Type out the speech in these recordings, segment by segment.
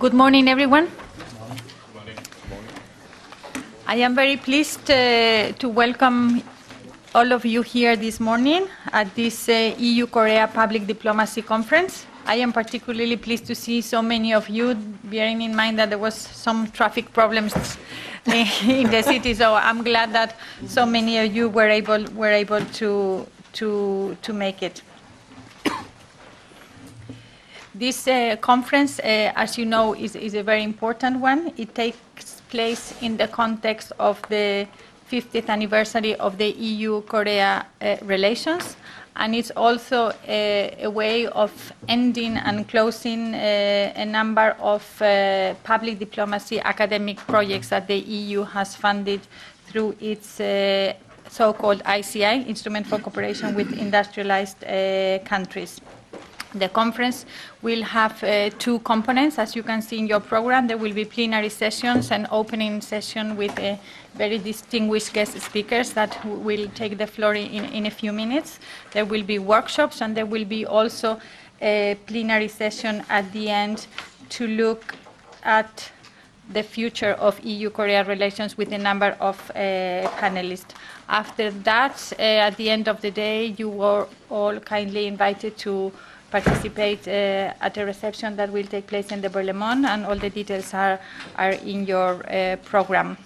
Good morning, everyone. I am very pleased to welcome all of you here this morning at this EU-Korea Public Diplomacy Conference. I am particularly pleased to see so many of you, bearing in mind that there was some traffic problems in the city. So I'm glad that so many of you were able to make it. This conference, as you know, is a very important one. It takes place in the context of the 50th anniversary of the EU-Korea relations, and it's also a way of ending and closing a number of public diplomacy academic projects that the EU has funded through its so-called ICI, Instrument for Cooperation with Industrialized Countries. The conference will have two components. As you can see in your program, there will be plenary sessions and opening session with very distinguished guest speakers that will take the floor in a few minutes. There will be workshops, and there will be also a plenary session at the end to look at the future of EU-Korea relations with a number of panelists. After that, at the end of the day, you were all kindly invited to participate at a reception that will take place in the Berlaymont, and all the details are in your program.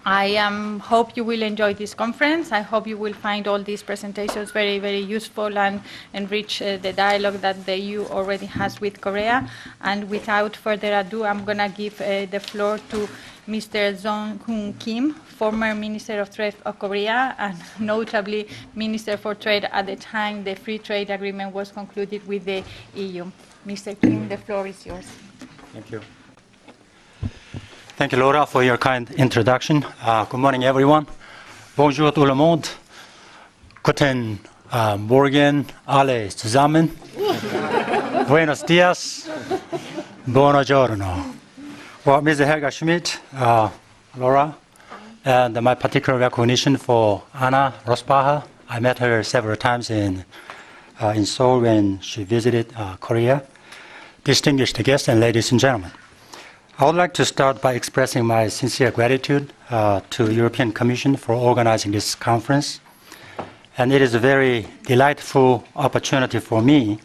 I hope you will enjoy this conference. I hope you will find all these presentations very, very useful and enrich the dialogue that the EU already has with Korea. And without further ado, I'm going to give the floor to Mr. Jong-Hoon Kim, former Minister of Trade of Korea, and notably Minister for Trade at the time the free trade agreement was concluded with the EU. Mr. Kim, the floor is yours. Thank you. Thank you, Laura, for your kind introduction. Good morning, everyone. Bonjour tout le monde. Guten Morgen alle zusammen. Buenos dias. Buongiorno. Well, Ms. Helga Schmidt, Laura, and my particular recognition for Anna Rosbacher. I met her several times in Seoul when she visited Korea. Distinguished guests and ladies and gentlemen, I would like to start by expressing my sincere gratitude to the European Commission for organizing this conference. And it is a very delightful opportunity for me,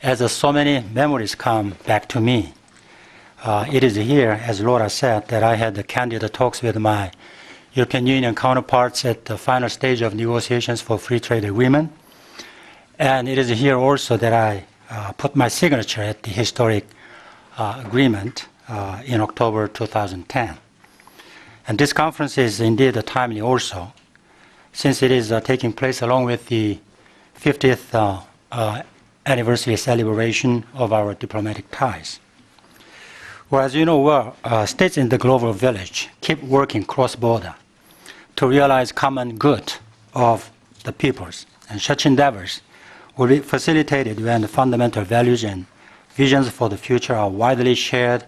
as so many memories come back to me. It is here, as Laura said, that I had the candid talks with my European Union counterparts at the final stage of negotiations for free trade agreement. And it is here also that I put my signature at the historic agreement in October 2010. And this conference is indeed timely also, since it is taking place along with the 50th anniversary celebration of our diplomatic ties. Well, as you know well, states in the global village keep working cross-border to realize common good of the peoples, and such endeavors will be facilitated when the fundamental values and visions for the future are widely shared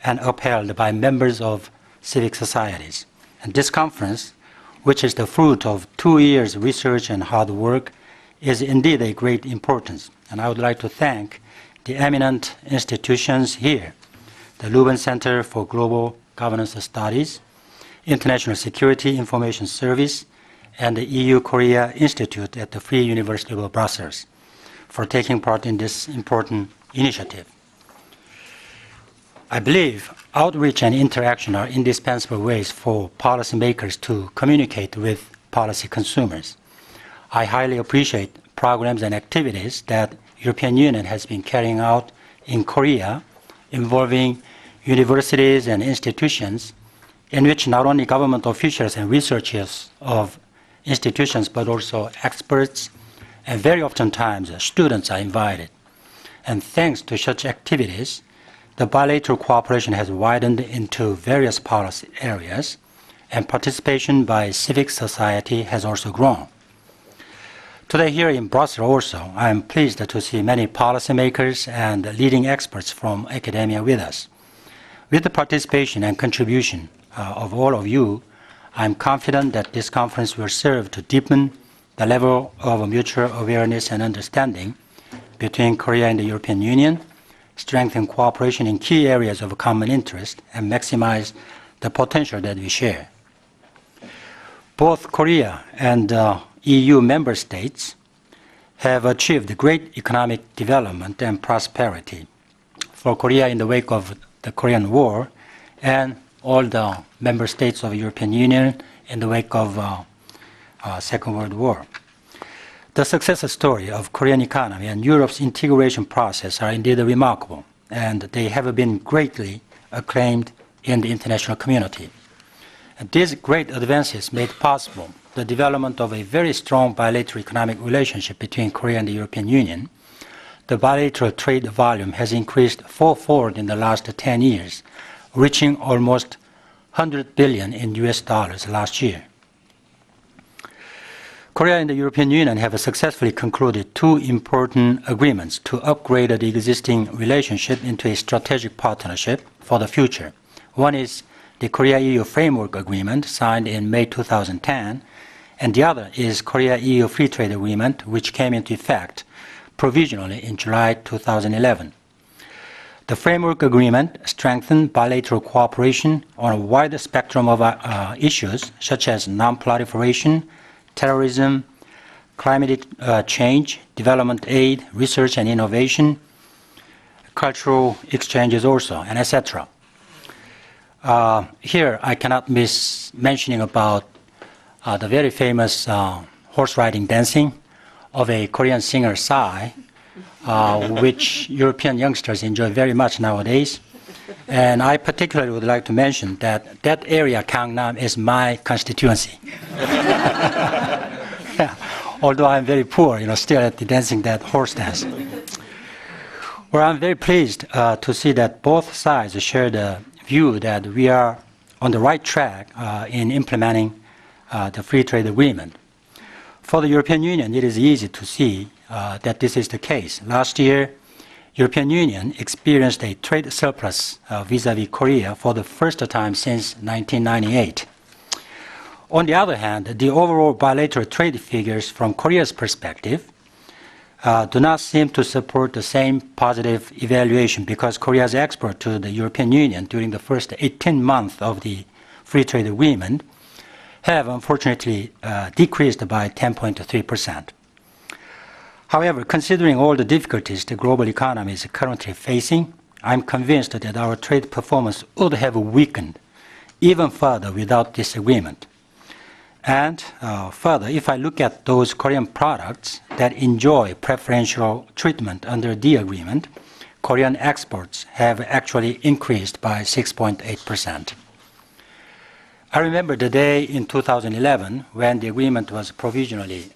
and upheld by members of civic societies. And this conference, which is the fruit of 2 years' research and hard work, is indeed a great importance. And I would like to thank the eminent institutions here: the Leuven Center for Global Governance Studies, International Security Information Service, and the EU-Korea Institute at the Free University of Brussels for taking part in this important initiative. I believe outreach and interaction are indispensable ways for policymakers to communicate with policy consumers. I highly appreciate programs and activities that European Union has been carrying out in Korea involving universities and institutions, in which not only government officials and researchers of institutions, but also experts, and very often times students are invited. And thanks to such activities, the bilateral cooperation has widened into various policy areas, and participation by civic society has also grown. Today here in Brussels also, I am pleased to see many policymakers and leading experts from academia with us. With the participation and contribution of all of you, I am confident that this conference will serve to deepen the level of mutual awareness and understanding between Korea and the European Union, strengthen cooperation in key areas of common interest, and maximize the potential that we share. Both Korea and EU member states have achieved great economic development and prosperity. For Korea in the wake of the Korean War, and all the member states of the European Union in the wake of Second World War. The success story of Korean economy and Europe's integration process are indeed remarkable, and they have been greatly acclaimed in the international community. And these great advances made possible the development of a very strong bilateral economic relationship between Korea and the European Union. The bilateral trade volume has increased fourfold in the last 10 years, reaching almost 100 billion in US dollars last year. Korea and the European Union have successfully concluded two important agreements to upgrade the existing relationship into a strategic partnership for the future. One is the Korea-EU Framework Agreement signed in May 2010, and the other is Korea-EU Free Trade Agreement, which came into effect provisionally in July 2011. The Framework Agreement strengthened bilateral cooperation on a wide spectrum of issues such as non-proliferation, terrorism, climate change, development aid, research and innovation, cultural exchanges also, and etc. Here I cannot miss mentioning about the very famous horse riding dancing of a Korean singer, Psy, which European youngsters enjoy very much nowadays. And I particularly would like to mention that that area, Gangnam, is my constituency. Yeah. Although I'm very poor, still at the dancing that horse dance. Well, I'm very pleased to see that both sides share the view that we are on the right track in implementing the free trade agreement. For the European Union, it is easy to see that this is the case. Last year, European Union experienced a trade surplus vis-à-vis Korea for the first time since 1998. On the other hand, the overall bilateral trade figures from Korea's perspective do not seem to support the same positive evaluation because Korea's export to the European Union during the first 18 months of the free trade agreement have unfortunately decreased by 10.3%. However, considering all the difficulties the global economy is currently facing, I'm convinced that our trade performance would have weakened even further without this agreement. And further, if I look at those Korean products that enjoy preferential treatment under the agreement, Korean exports have actually increased by 6.8%. I remember the day in 2011 when the agreement was provisionally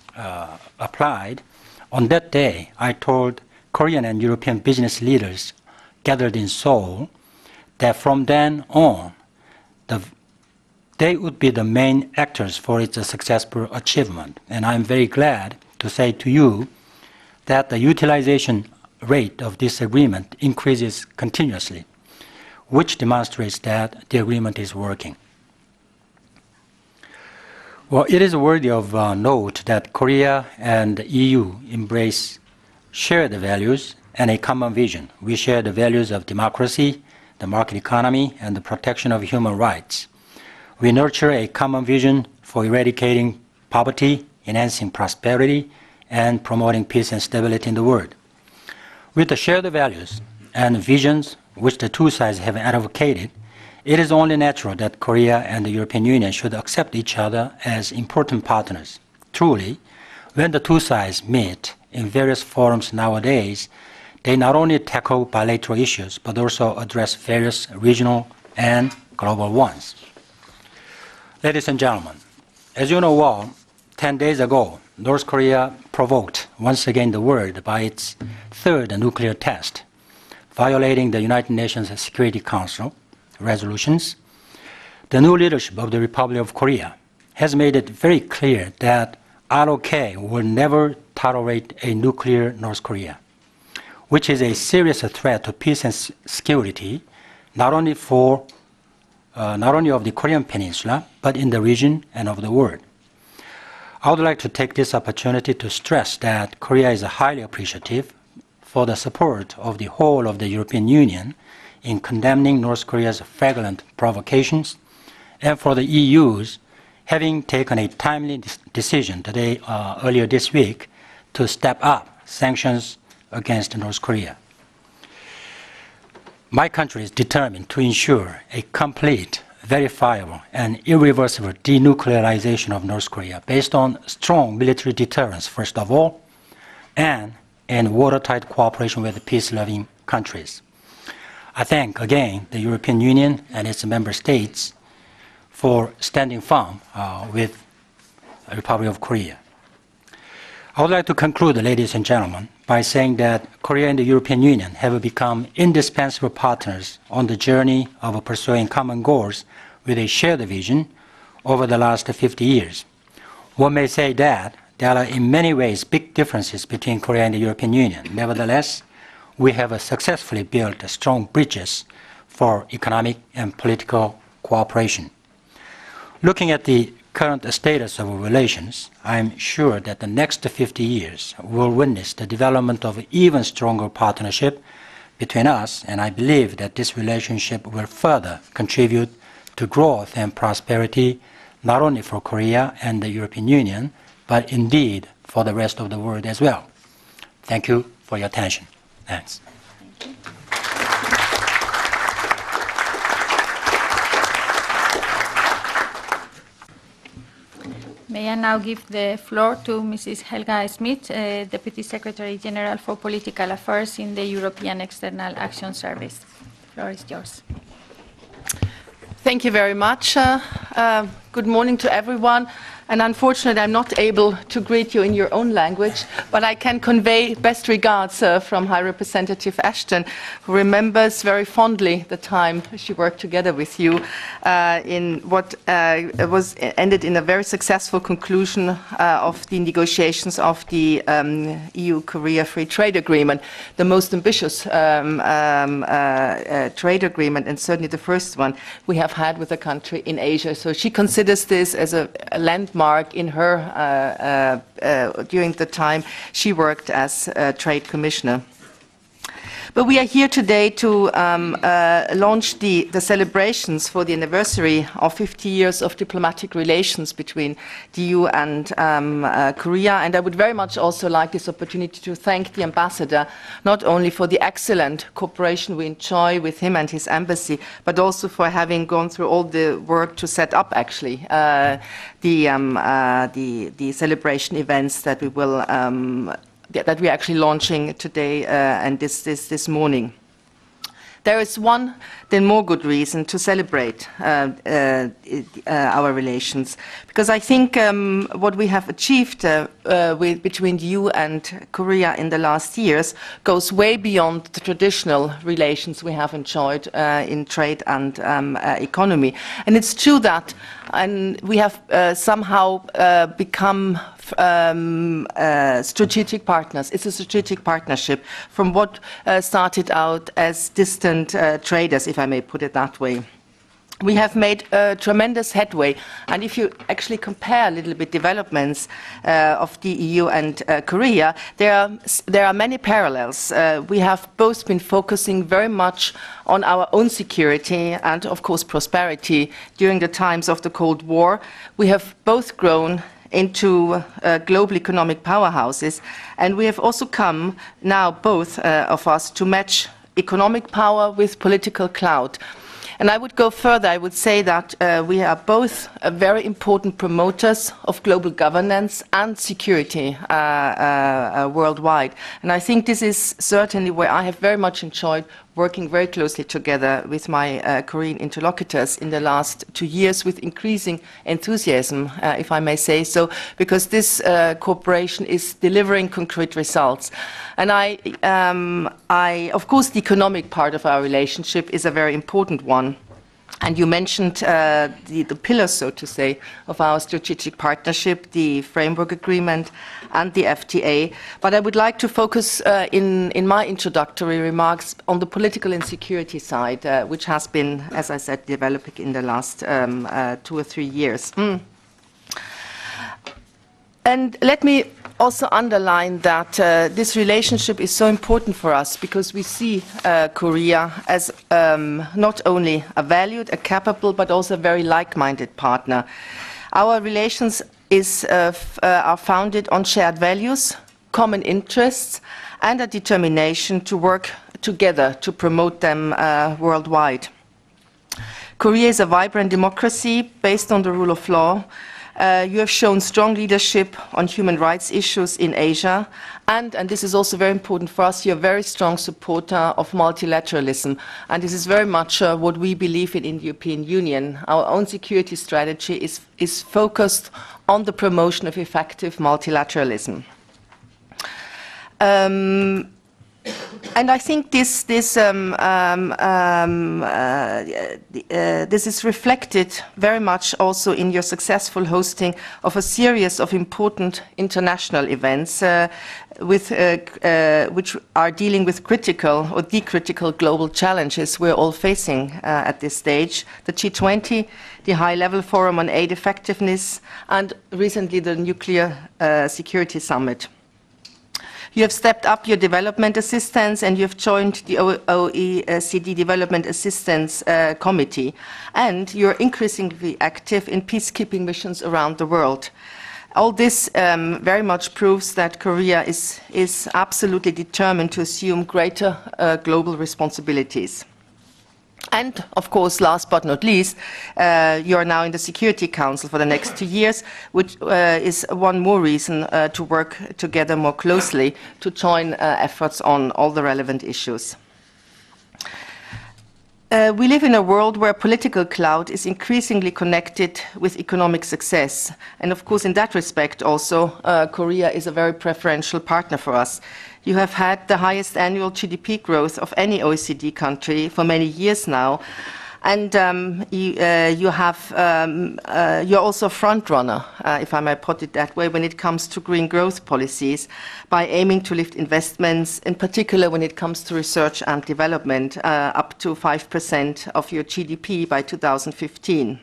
applied. On that day, I told Korean and European business leaders gathered in Seoul that from then on, they would be the main actors for its successful achievement. And I'm very glad to say to you that the utilization rate of this agreement increases continuously, which demonstrates that the agreement is working. Well, it is worthy of note that Korea and the EU embrace shared values and a common vision. We share the values of democracy, the market economy, and the protection of human rights. We nurture a common vision for eradicating poverty, enhancing prosperity, and promoting peace and stability in the world. With the shared values and visions which the two sides have advocated, it is only natural that Korea and the European Union should accept each other as important partners. Truly, when the two sides meet in various forums nowadays, they not only tackle bilateral issues, but also address various regional and global ones. Ladies and gentlemen, as you know well, 10 days ago, North Korea provoked once again the world by its third nuclear test, violating the United Nations Security Council resolutions. The new leadership of the Republic of Korea has made it very clear that ROK will never tolerate a nuclear North Korea, which is a serious threat to peace and security, not only of the Korean Peninsula, but in the region and of the world. I would like to take this opportunity to stress that Korea is highly appreciative for the support of the whole of the European Union in condemning North Korea's flagrant provocations, and for the EU's having taken a timely decision today, earlier this week, to step up sanctions against North Korea. My country is determined to ensure a complete, verifiable, and irreversible denuclearization of North Korea based on strong military deterrence, first of all, and in watertight cooperation with peace-loving countries. I thank again the European Union and its member states for standing firm with the Republic of Korea. I would like to conclude, ladies and gentlemen, by saying that Korea and the European Union have become indispensable partners on the journey of pursuing common goals with a shared vision over the last 50 years. One may say that there are in many ways big differences between Korea and the European Union. Nevertheless, we have successfully built strong bridges for economic and political cooperation. Looking at the current status of relations, I am sure that the next 50 years will witness the development of an even stronger partnership between us, and I believe that this relationship will further contribute to growth and prosperity, not only for Korea and the European Union, but indeed for the rest of the world as well. Thank you for your attention. Thanks. May I now give the floor to Mrs. Helga Smith, Deputy Secretary General for Political Affairs in the European External Action Service. The floor is yours. Thank you very much. Good morning to everyone. And unfortunately, I'm not able to greet you in your own language, but I can convey best regards from High Representative Ashton, who remembers very fondly the time she worked together with you in what was ended in a very successful conclusion of the negotiations of the EU-Korea Free Trade Agreement, the most ambitious trade agreement, and certainly the first one we have had with a country in Asia. So she considers this as a landmark in her during the time she worked as Trade Commissioner. But we are here today to launch the celebrations for the anniversary of 50 years of diplomatic relations between the EU and Korea. And I would very much also like this opportunity to thank the ambassador, not only for the excellent cooperation we enjoy with him and his embassy, but also for having gone through all the work to set up actually the celebration events that we will that we are actually launching today and this morning. There is one then more good reason to celebrate our relations, because I think what we have achieved between the EU and Korea in the last years goes way beyond the traditional relations we have enjoyed in trade and economy. And it's true that we have somehow become strategic partners. It's a strategic partnership from what started out as distant traders, if I may put it that way. We have made tremendous headway, and if you actually compare a little bit developments of the EU and Korea, there are many parallels. We have both been focusing very much on our own security and, of course, prosperity during the times of the Cold War. We have both grown into global economic powerhouses, and we have also come now, both of us, to match economic power with political clout. And I would go further. I would say that we are both very important promoters of global governance and security worldwide. And I think this is certainly where I have very much enjoyed working very closely together with my Korean interlocutors in the last 2 years with increasing enthusiasm, if I may say so, because this cooperation is delivering concrete results. And of course, the economic part of our relationship is a very important one. And you mentioned the pillars, so to say, of our strategic partnership, the framework agreement and the FTA. But I would like to focus in my introductory remarks on the political and security side, which has been, as I said, developing in the last 2 or 3 years. And let me also underline that this relationship is so important for us because we see Korea as not only a valued, a capable, but also a very like-minded partner. Our relations are founded on shared values, common interests, and a determination to work together to promote them worldwide. Korea is a vibrant democracy based on the rule of law. You have shown strong leadership on human rights issues in Asia, and this is also very important for us, you're a very strong supporter of multilateralism, and this is very much what we believe in the European Union. Our own security strategy is focused on the promotion of effective multilateralism. And I think this is reflected very much also in your successful hosting of a series of important international events which are dealing with critical or the critical global challenges we're all facing at this stage. The G20, the High-Level Forum on Aid Effectiveness, and recently the Nuclear Security Summit. You have stepped up your development assistance and you have joined the OECD Development Assistance Committee, and you're increasingly active in peacekeeping missions around the world. All this very much proves that Korea is absolutely determined to assume greater global responsibilities. And, of course, last but not least, you are now in the Security Council for the next 2 years, which is one more reason to work together more closely to join efforts on all the relevant issues. We live in a world where political clout is increasingly connected with economic success. And, of course, in that respect also, Korea is a very preferential partner for us. You have had the highest annual GDP growth of any OECD country for many years now, and you're also a front runner, if I may put it that way, when it comes to green growth policies, by aiming to lift investments, in particular when it comes to research and development, up to 5% of your GDP by 2015.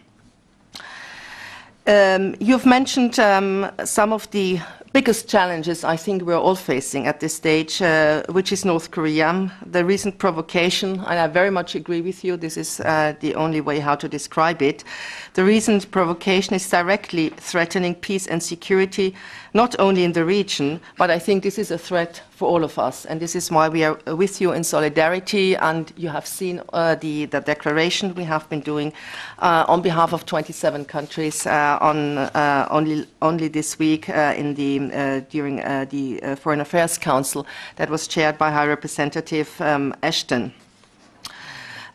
You've mentioned some of the biggest challenges I think we're all facing at this stage, which is North Korea. The recent provocation, and I very much agree with you, this is the only way how to describe it. The recent provocation is directly threatening peace and security, not only in the region, but I think this is a threat for all of us. And this is why we are with you in solidarity, and you have seen the declaration we have been doing on behalf of 27 countries only this week during the Foreign Affairs Council that was chaired by High Representative Ashton.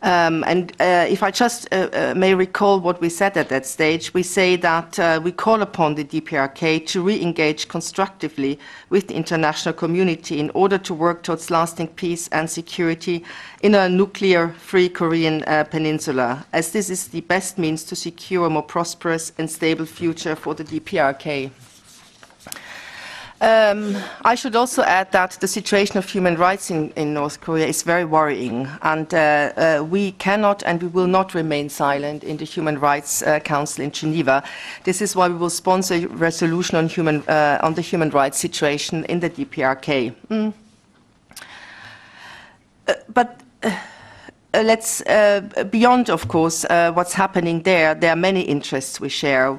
If I just may recall what we said at that stage, we say that we call upon the DPRK to re-engage constructively with the international community in order to work towards lasting peace and security in a nuclear-free Korean peninsula, as this is the best means to secure a more prosperous and stable future for the DPRK. I should also add that the situation of human rights in North Korea is very worrying, and we cannot and we will not remain silent in the Human Rights Council in Geneva. This is why we will sponsor a resolution on the human rights situation in the DPRK. Let's, beyond, of course, what's happening there are many interests we share.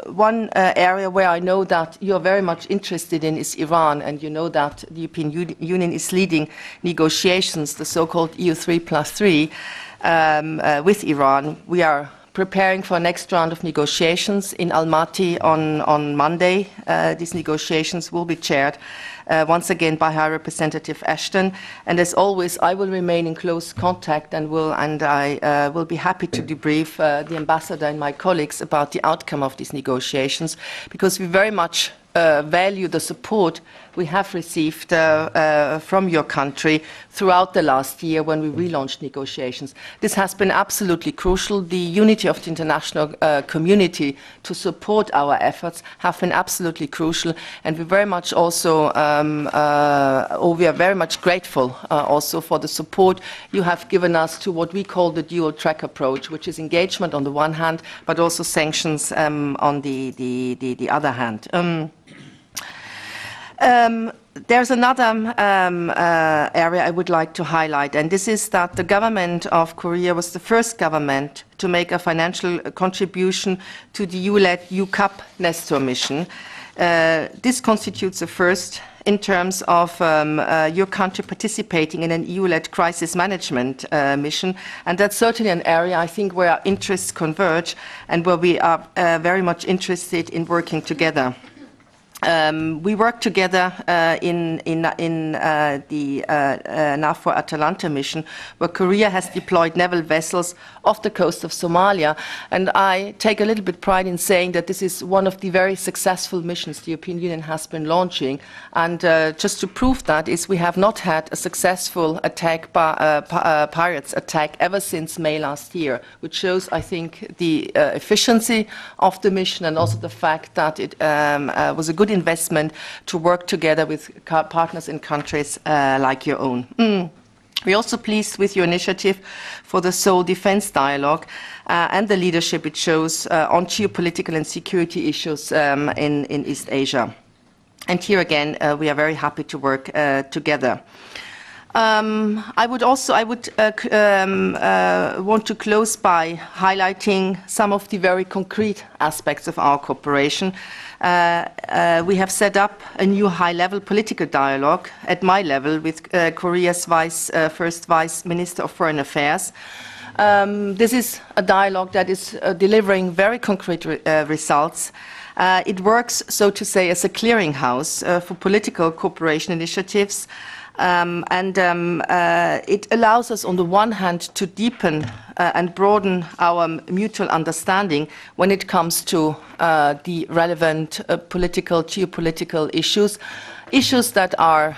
One area where I know that you're very much interested in is Iran, and you know that the European Union is leading negotiations, the so-called EU3+3, with Iran. We are preparing for a next round of negotiations in Almaty on Monday. These negotiations will be chaired once again by High Representative Ashton. And as always, I will remain in close contact and I will be happy to debrief the ambassador and my colleagues about the outcome of these negotiations, because we very much value the support we have received from your country throughout the last year when we relaunched negotiations. This has been absolutely crucial. The unity of the international community to support our efforts have been absolutely crucial, and we very much also, we are very much grateful also for the support you have given us to what we call the dual track approach, which is engagement on the one hand, but also sanctions on the other hand. There's another area I would like to highlight, and this is that the government of Korea was the first government to make a financial contribution to the EU-led UCAP Nestor mission. This constitutes a first in terms of your country participating in an EU-led crisis management mission, and that's certainly an area I think where our interests converge and where we are very much interested in working together. We work together in the NAVFOR Atalanta mission, where Korea has deployed naval vessels off the coast of Somalia. And I take a little bit pride in saying that this is one of the very successful missions the European Union has been launching. And just to prove that is we have not had a successful attack, pirates attack, ever since May last year, which shows, I think, the efficiency of the mission and also the fact that it was a good investment to work together with partners in countries like your own. We're also pleased with your initiative for the Seoul Defense Dialogue and the leadership it shows on geopolitical and security issues in East Asia. And here again, we are very happy to work together. I would want to close by highlighting some of the very concrete aspects of our cooperation. We have set up a new high-level political dialogue at my level with Korea's first Vice Minister of Foreign Affairs. This is a dialogue that is delivering very concrete results. It works, so to say, as a clearinghouse for political cooperation initiatives. It allows us, on the one hand, to deepen and broaden our mutual understanding when it comes to the relevant geopolitical issues that are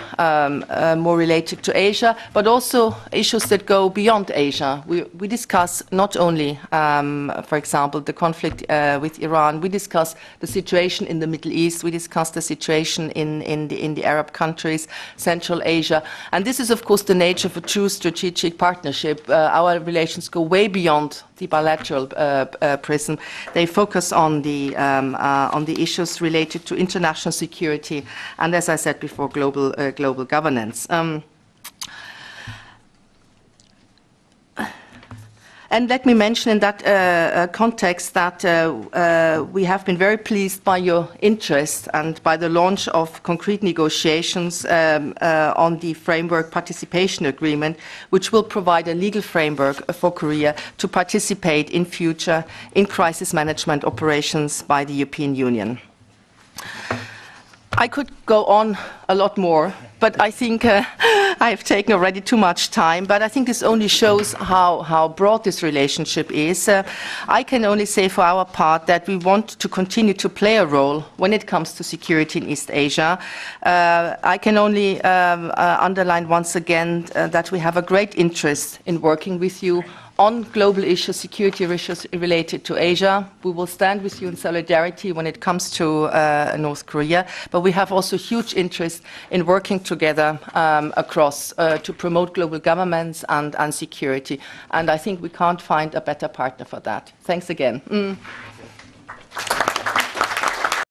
more related to Asia, but also issues that go beyond Asia. We discuss not only, for example, the conflict with Iran, we discuss the situation in the Middle East, we discuss the situation in the Arab countries, Central Asia, and this is, of course, the nature of a true strategic partnership. Our relations go way beyond the bilateral prism. They focus on the issues related to international security and, as I said before, global governance. And let me mention in that context that we have been very pleased by your interest and by the launch of concrete negotiations on the Framework Participation Agreement, which will provide a legal framework for Korea to participate in future in crisis management operations by the European Union. I could go on a lot more, but I think I have taken already too much time. But I think this only shows how broad this relationship is. I can only say for our part that we want to continue to play a role when it comes to security in East Asia. I can only underline once again that we have a great interest in working with you on global issues, security issues related to Asia. We will stand with you in solidarity when it comes to North Korea, but we have also huge interest in working together across to promote global governments and security. And I think we can't find a better partner for that. Thanks again.